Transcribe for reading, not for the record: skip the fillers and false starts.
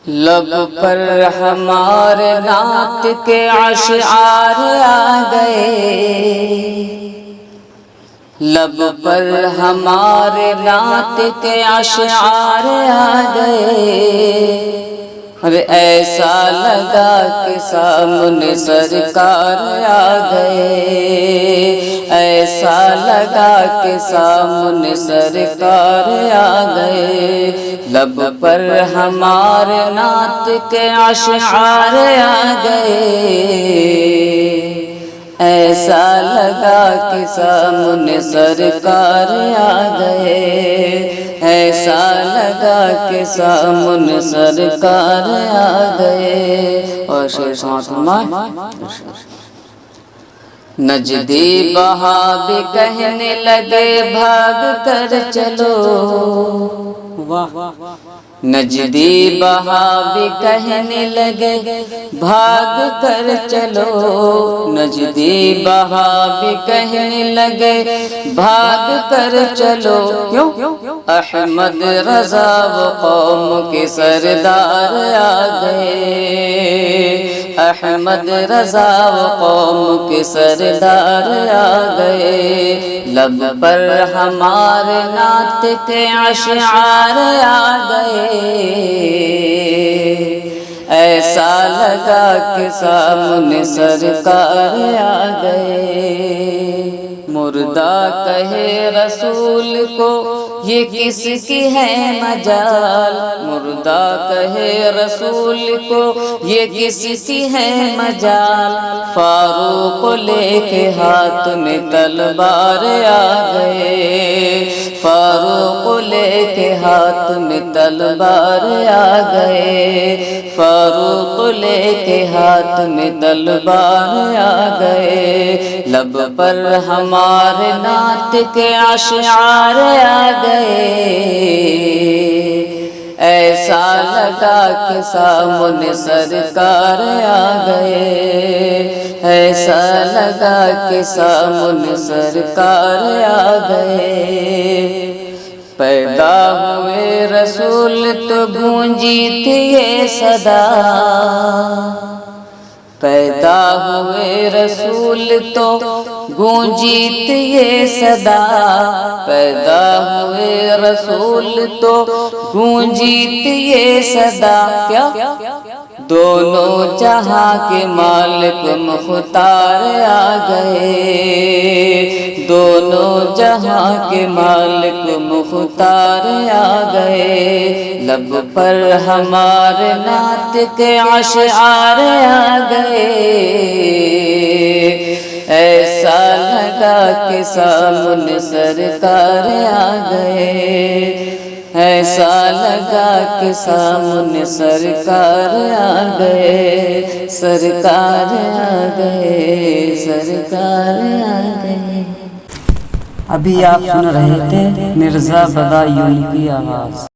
لب پر ہمارے نعت کے اشعار آ گئے، لب پر ہمارے نعت کے اشعار آ گئے، اور ایسا لگا کہ سامنے سرکار آ گئے، ایسا لگا کہ سامنے سرکار آ گئے، لب پر ہمارے نعت کے اشعار آ گئے، ایسا لگا کہ سامنے سرکار آ گئے، ایسا لگا کہ سامنے سرکار آ گئے۔ اور شعر سماعت فرمائیں۔ نجدی بہاوی کہنے لگے بھاگ کر چلو، نجدی بہاوی کہنے لگے بھاگ کر چلو، نجدی بہاوی کہنے لگے بھاگ کر چلو، کیوں؟ احمد رضا و قوم کے سردار آ گئے، احمد رضا و قوم کے سردار آ گئے، لب پر ہمارے نعت کے اشعار آ گئے، ایسا لگا کہ سامنے سرکار آ گئے، مردہ کہے رسول کو یہ کس کی ہے مجال، مردہ کہے رسول کو یہ کس کی ہے مجال، فاروق لے کے ہاتھ میں تلوار آ گئے، فاروق لے کے ہاتھ میں تلوار آ گئے، فاروق لے کے ہاتھ میں تلوار آ گئے، لب پر ہمارے نعت کے اشعار آ گئے، ایسا لگا کہ سامنے سرکار آ گئے، ایسا لگا کہ سامنے سرکار آ گئے، پیدا ہوئے رسول تو گونجی تھی یہ صدا، پیدا ہوئے رسول تو گونجی تھی یہ صدا، پیدا ہوئے رسول تو گونجی تھی یہ صدا، کیا؟ دونوں جہاں کے مالک مختار آ گئے، دونوں جہاں کے مالک مختار آ گئے، لب پر ہمارے نعت کے اشعار آ گئے، ایسا لگا کہ سامنے سرکار آ گئے، ایسا لگا کہ سامنے سرکار آ گئے، سرکار آ گئے، سرکار آ گئے۔ ابھی آپ سن رہے تھے مرزا بدایون کی آواز۔